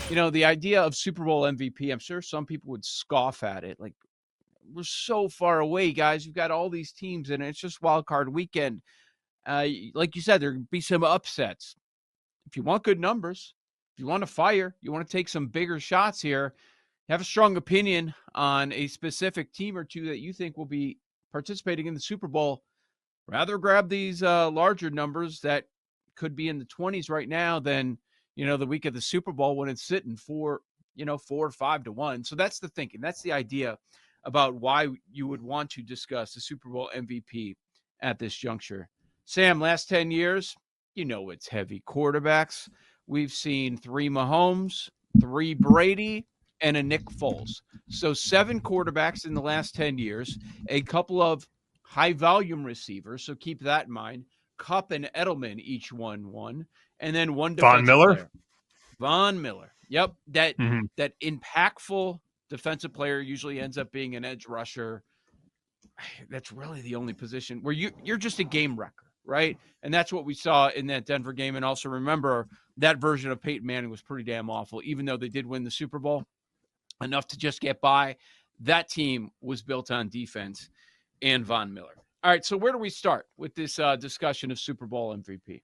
The idea of Super Bowl MVP, I'm sure some people would scoff at it. Like, we're so far away, guys. You've got all these teams, and it's just wild card weekend. Like you said, there can be some upsets. If you want good numbers, if you want to fire, you want to take some bigger shots here, have a strong opinion on a specific team or two that you think will be participating in the Super Bowl, rather grab these larger numbers that could be in the 20s right now than, the week of the Super Bowl when it's sitting for, 4 or 5-1. So that's the thinking. That's the idea about why you would want to discuss the Super Bowl MVP at this juncture. Sam, last 10 years, it's heavy quarterbacks. We've seen 3 Mahomes, 3 Brady, and a Nick Foles. So 7 quarterbacks in the last 10 years, a couple of high volume receivers. So keep that in mind. Kupp and Edelman each won, and then one Von defensive Miller? player. Von Miller. Yep. That Mm-hmm. that impactful defensive player usually ends up being an edge rusher. That's really the only position where you're just a game wrecker, right? And that's what we saw in that Denver game. And also remember, that version of Peyton Manning was pretty damn awful, even though they did win the Super Bowl enough to just get by. That team was built on defense and Von Miller. All right, so where do we start with this discussion of Super Bowl MVP?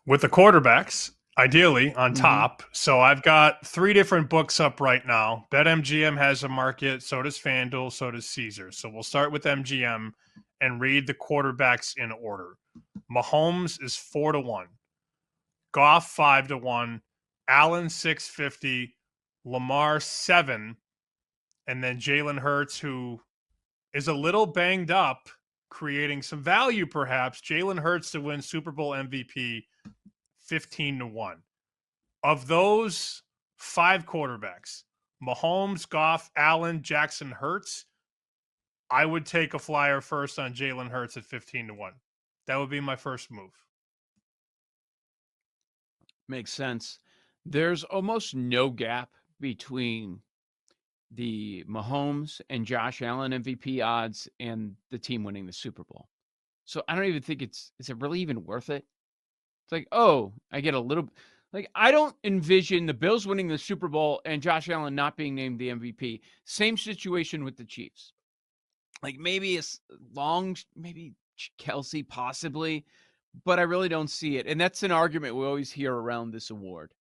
With the quarterbacks, ideally on top. So I've got 3 different books up right now. BetMGM has a market, so does FanDuel, so does Caesar. So we'll start with MGM and read the quarterbacks in order. Mahomes is 4-1, Goff 5-1, Allen 650, Lamar 7, and then Jalen Hurts, who is a little banged up, creating some value perhaps. Jalen Hurts to win Super Bowl MVP 15-1. Of those 5 quarterbacks, Mahomes, Goff, Allen, Jackson, Hurts, I would take a flyer first on Jalen Hurts at 15-1. That would be my first move. Makes sense. There's almost no gap between the Mahomes and Josh Allen MVP odds and the team winning the Super Bowl. So I don't even think is it really even worth it? It's like, oh, I get a little, like, I don't envision the Bills winning the Super Bowl and Josh Allen not being named the MVP. Same situation with the Chiefs. Like, maybe it's maybe Kelsey possibly, but I really don't see it. And that's an argument we always hear around this award.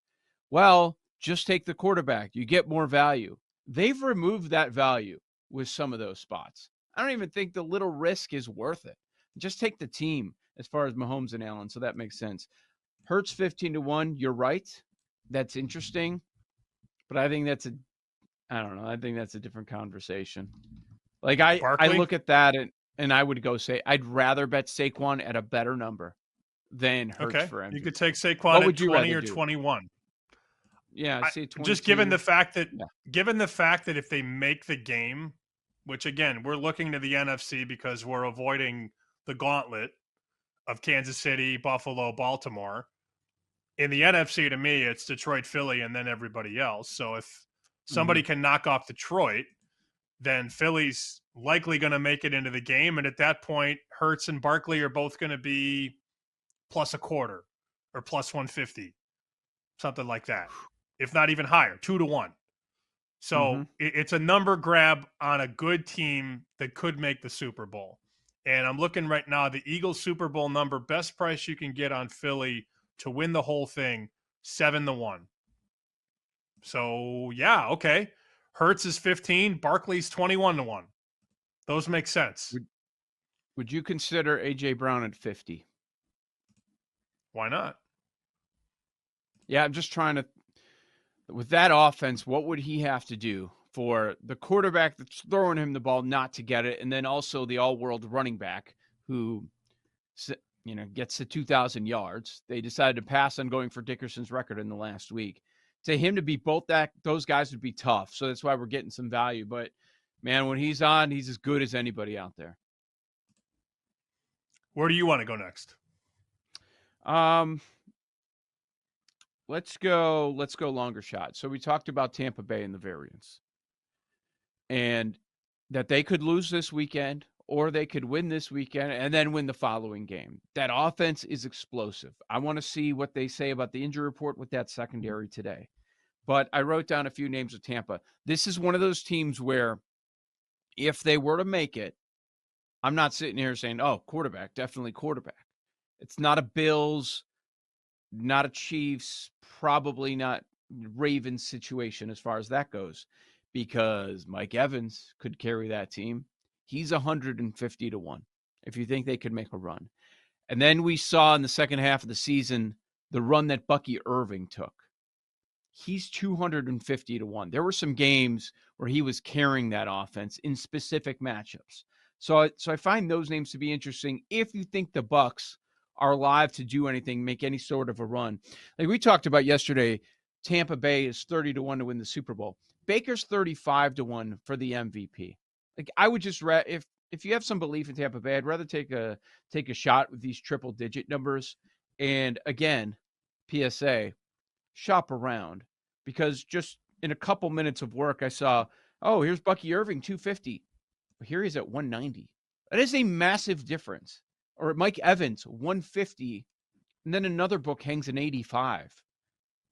Well, just take the quarterback. You get more value. They've removed that value with some of those spots. I don't even think the little risk is worth it. Just take the team as far as Mahomes and Allen. So that makes sense. Hurts 15-1. You're right. That's interesting. But I think I don't know. I think that's a different conversation. Like, I look at that and I would go say, I'd rather bet Saquon at a better number than Hurts for MVP. You could take Saquon at 20 or 21. Yeah, I see 22. Just given the fact that if they make the game, which again, we're looking to the NFC because we're avoiding the gauntlet of Kansas City, Buffalo, Baltimore. In the NFC, to me, it's Detroit, Philly, and then everybody else. So if somebody can knock off Detroit, then Philly's likely going to make it into the game. And at that point, Hurts and Barkley are both going to be plus a quarter or plus 150, something like that. If not even higher, 2-1. So it's a number grab on a good team that could make the Super Bowl. And I'm looking right now, the Eagles Super Bowl number, best price you can get on Philly to win the whole thing, 7-1. So, yeah, okay. Hurts is 15, Barkley's 21-1. Those make sense. Would you consider A.J. Brown at 50? Why not? Yeah, I'm just trying to, with that offense, what would he have to do for the quarterback that's throwing him the ball not to get it, and then also the all-world running back who, gets to 2,000 yards. They decided to pass on going for Dickerson's record in the last week. To him to be both those guys would be tough. So that's why we're getting some value. But, man, when he's on, he's as good as anybody out there. Where do you want to go next? Let's go longer shot. So we talked about Tampa Bay and the variance. And that they could lose this weekend or they could win this weekend and then win the following game. That offense is explosive. I want to see what they say about the injury report with that secondary today. But I wrote down a few names of Tampa. This is one of those teams where if they were to make it, I'm not sitting here saying, oh, quarterback, definitely quarterback. It's not a Bills, not a Chiefs, probably not Ravens situation as far as that goes, because Mike Evans could carry that team. He's 150 to 1 if you think they could make a run. And then we saw in the second half of the season the run that Bucky Irving took. He's 250 to 1. There were some games where he was carrying that offense in specific matchups. So I find those names to be interesting if you think the Bucks are live to do anything, make any sort of a run. Like we talked about yesterday, Tampa Bay is 30 to 1 to win the Super Bowl. Baker's 35 to 1 for the MVP. Like I would just if you have some belief in Tampa Bay, I'd rather take a shot with these triple digit numbers. And again, PSA, shop around, because just in a couple minutes of work, I saw, oh, here's Bucky Irving, 250. Here he's at 190. That is a massive difference. Or Mike Evans, 150. And then another book hangs an 85.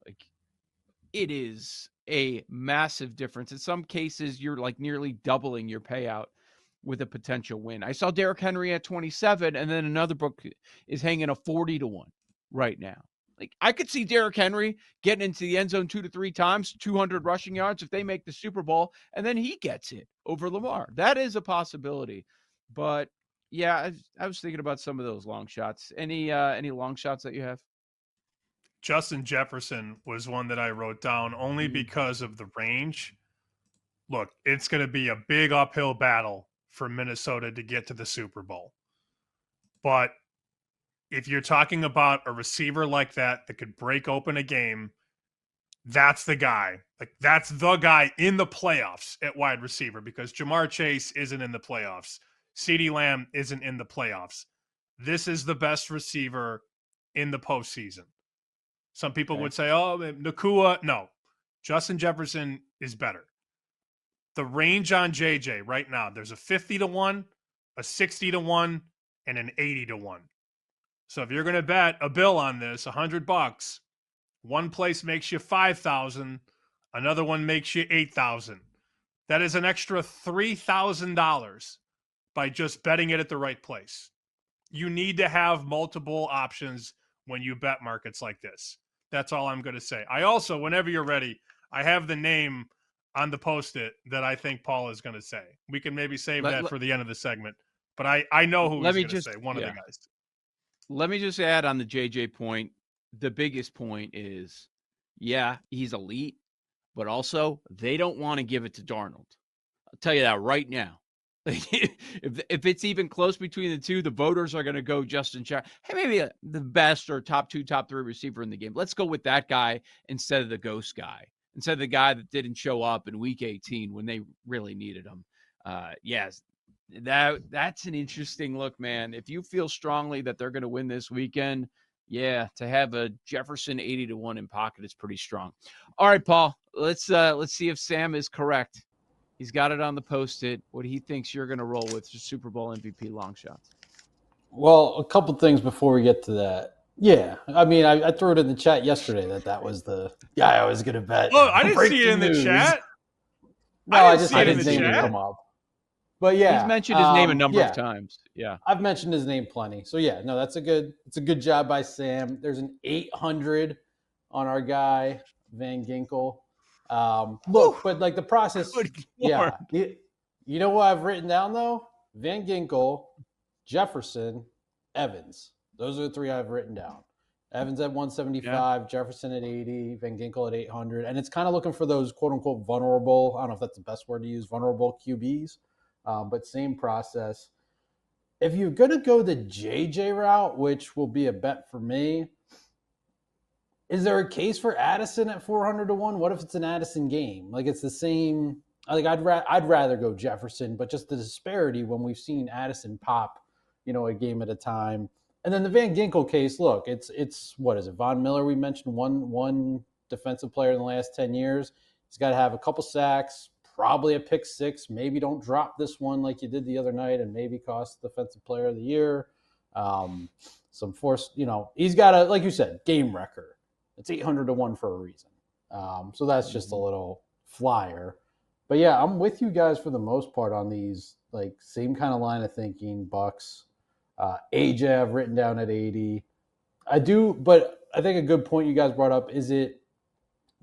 Like, it is a massive difference. In some cases, you're like nearly doubling your payout with a potential win. I saw Derrick Henry at 27, and then another book is hanging a 40 to 1 right now. Like, I could see Derrick Henry getting into the end zone 2 to 3 times, 200 rushing yards if they make the Super Bowl, and then he gets it over Lamar. That is a possibility. But yeah, I was thinking about some of those long shots. Any long shots that you have? Justin Jefferson was one that I wrote down only because of the range. Look, it's going to be a big uphill battle for Minnesota to get to the Super Bowl. But if you're talking about a receiver like that could break open a game, that's the guy. Like, that's the guy in the playoffs at wide receiver, because Jamar Chase isn't in the playoffs. CeeDee Lamb isn't in the playoffs. This is the best receiver in the postseason. Some people would say, oh, Nakua. No, Justin Jefferson is better. The range on JJ right now, there's a 50 to 1, a 60 to 1, and an 80 to 1. So if you're going to bet a bill on this, $100, one place makes you 5,000, another one makes you 8,000. That is an extra $3,000 by just betting it at the right place. You need to have multiple options when you bet markets like this. That's all I'm going to say. I also, whenever you're ready, I have the name on the Post-it that I think Paul is going to say. We can maybe save that for the end of the segment. But I know who he's going to say, one of the guys. Let me just add on the JJ point. The biggest point is, yeah, he's elite, but also they don't want to give it to Darnold. I'll tell you that right now. If it's even close between the two, the voters are going to go Justin Jefferson. Hey, maybe the best or top 2, top 3 receiver in the game. Let's go with that guy instead of the ghost guy, instead of the guy that didn't show up in week 18 when they really needed him. Yes, that's an interesting look, man. If you feel strongly that they're going to win this weekend, yeah, to have a Jefferson 80 to 1 in pocket is pretty strong. All right, Paul, let's see if Sam is correct. He's got it on the Post-it. What he thinks you're going to roll with Super Bowl MVP long shots. Well, a couple things before we get to that. Yeah, I mean, I threw it in the chat yesterday that was the guy I was going to bet. Oh, I didn't see it in the chat. No, I just had his name come up. But yeah, he's mentioned his name a number of times. Yeah, I've mentioned his name plenty. So yeah, no, it's a good job by Sam. There's an 800 on our guy Van Ginkel. Look, but like the process, yeah. You know what I've written down though? Van Ginkel, Jefferson, Evans. Those are the 3 I've written down. Evans at 175, Jefferson at 80, Van Ginkel at 800. And it's kind of looking for those quote unquote vulnerable, I don't know if that's the best word to use, vulnerable QBs, but same process. If you're going to go the JJ route, which will be a bet for me, is there a case for Addison at 400 to 1? What if it's an Addison game? Like it's the same. Like I'd rather go Jefferson, but just the disparity when we've seen Addison pop, a game at a time. And then the Van Ginkel case, look, it's what is it? Von Miller, we mentioned one defensive player in the last 10 years. He's got to have a couple sacks, probably a pick six. Maybe don't drop this one like you did the other night and maybe cost Defensive Player of the Year. Some force, he's got a, like you said, game record. It's 800 to 1 for a reason. So that's just a little flyer. But yeah, I'm with you guys for the most part on these, like, same kind of line of thinking. Bucks, AJ I've written down at 80. I do, but I think a good point you guys brought up is you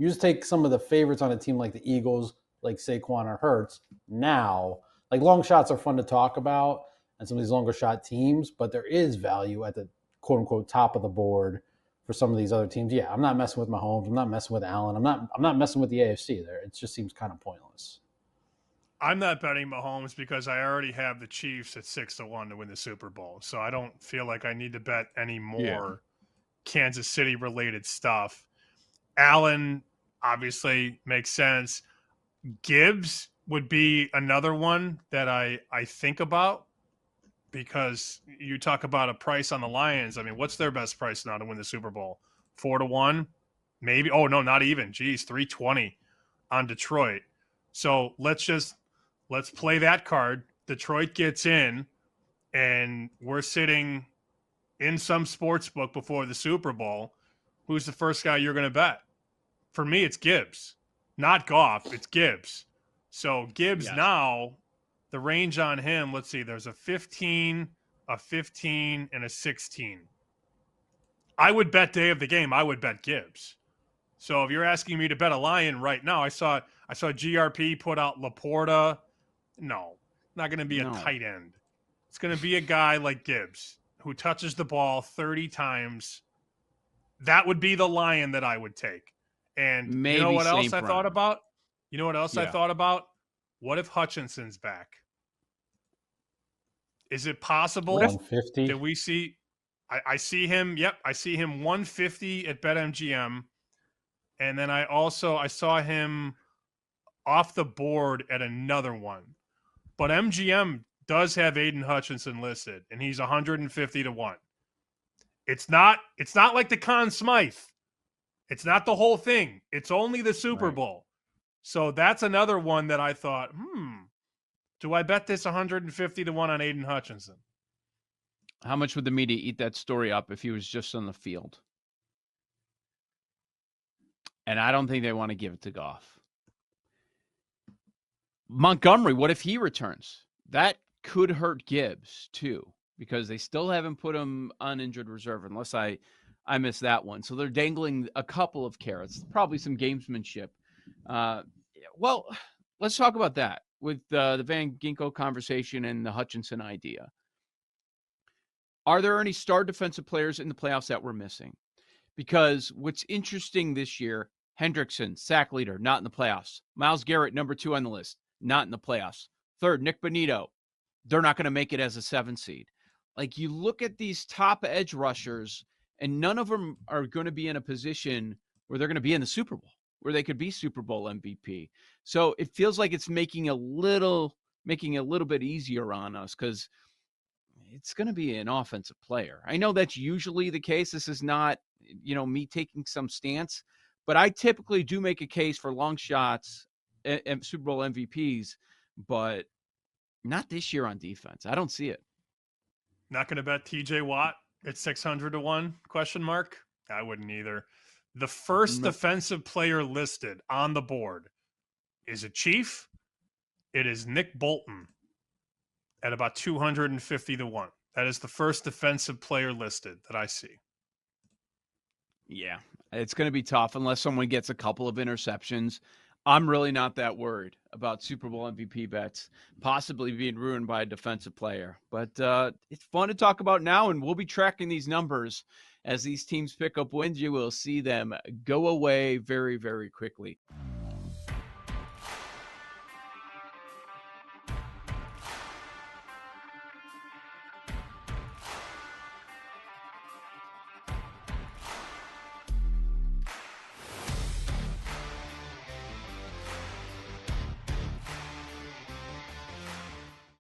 just take some of the favorites on a team like the Eagles, like Saquon or Hurts. Now, like, long shots are fun to talk about and some of these longer shot teams, but there is value at the quote unquote top of the board for some of these other teams. Yeah, I'm not messing with Mahomes. I'm not messing with Allen. I'm not messing with the AFC there. It just seems kind of pointless. I'm not betting Mahomes because I already have the Chiefs at 6-1 to win the Super Bowl. So I don't feel like I need to bet any more Kansas City related stuff. Allen obviously makes sense. Gibbs would be another one that I think about because you talk about a price on the Lions. I mean, what's their best price now to win the Super Bowl? 4-1, maybe. Oh no, not even. Geez, 320 on Detroit. So let's play that card. Detroit gets in, and we're sitting in some sports book before the Super Bowl. Who's the first guy you're going to bet? For me, it's Gibbs. Not Goff, it's Gibbs. So Gibbs now, the range on him, let's see, there's a 15, a 15, and a 16. I would bet day of the game, I would bet Gibbs. So if you're asking me to bet a Lion right now, I saw GRP put out Laporta. No, not going to be a tight end. It's going to be a guy like Gibbs who touches the ball 30 times. That would be the Lion that I would take. And maybe you know what else I round. thought about? You know what else I thought about? What if Hutchinson's back? Is it possible 150? that we see I see him, I see him 150 at BetMGM. And then I saw him off the board at another one. But MGM does have Aiden Hutchinson listed, and he's 150 to 1. It's not like the Conn Smythe. It's not the whole thing. It's only the Super Bowl. So that's another one that I thought, do I bet this 150 to 1 on Aiden Hutchinson? How much would the media eat that story up if he was just on the field? And I don't think they want to give it to Goff. Montgomery, what if he returns? That could hurt Gibbs too, because they still haven't put him on injured reserve unless I missed that one. So they're dangling a couple of carrots, probably some gamesmanship. Well, let's talk about that with the Van Ginkel conversation and the Hutchinson idea. Are there any star defensive players in the playoffs that we're missing? Because what's interesting this year, Hendrickson, sack leader, not in the playoffs. Myles Garrett, number 2 on the list, not in the playoffs. Third, Nick Bonito. They're not going to make it as a 7 seed. Like, you look at these top edge rushers, and none of them are going to be in a position where they're going to be in the Super Bowl, where they could be Super Bowl MVP. So it feels like it's making it a little bit easier on us because it's going to be an offensive player. I know that's usually the case. This is not, me taking some stance, but I typically do make a case for long shots and Super Bowl MVPs, but not this year on defense. I don't see it. Not going to bet TJ Watt at 600 to 1 ? I wouldn't either. The first defensive player listed on the board is a Chief. It is Nick Bolton at about 250 to 1. That is the first defensive player listed that I see. Yeah, it's going to be tough unless someone gets a couple of interceptions. I'm really not that worried about Super Bowl MVP bets possibly being ruined by a defensive player. But it's fun to talk about now, and we'll be tracking these numbers as these teams pick up wins. You will see them go away very, very quickly.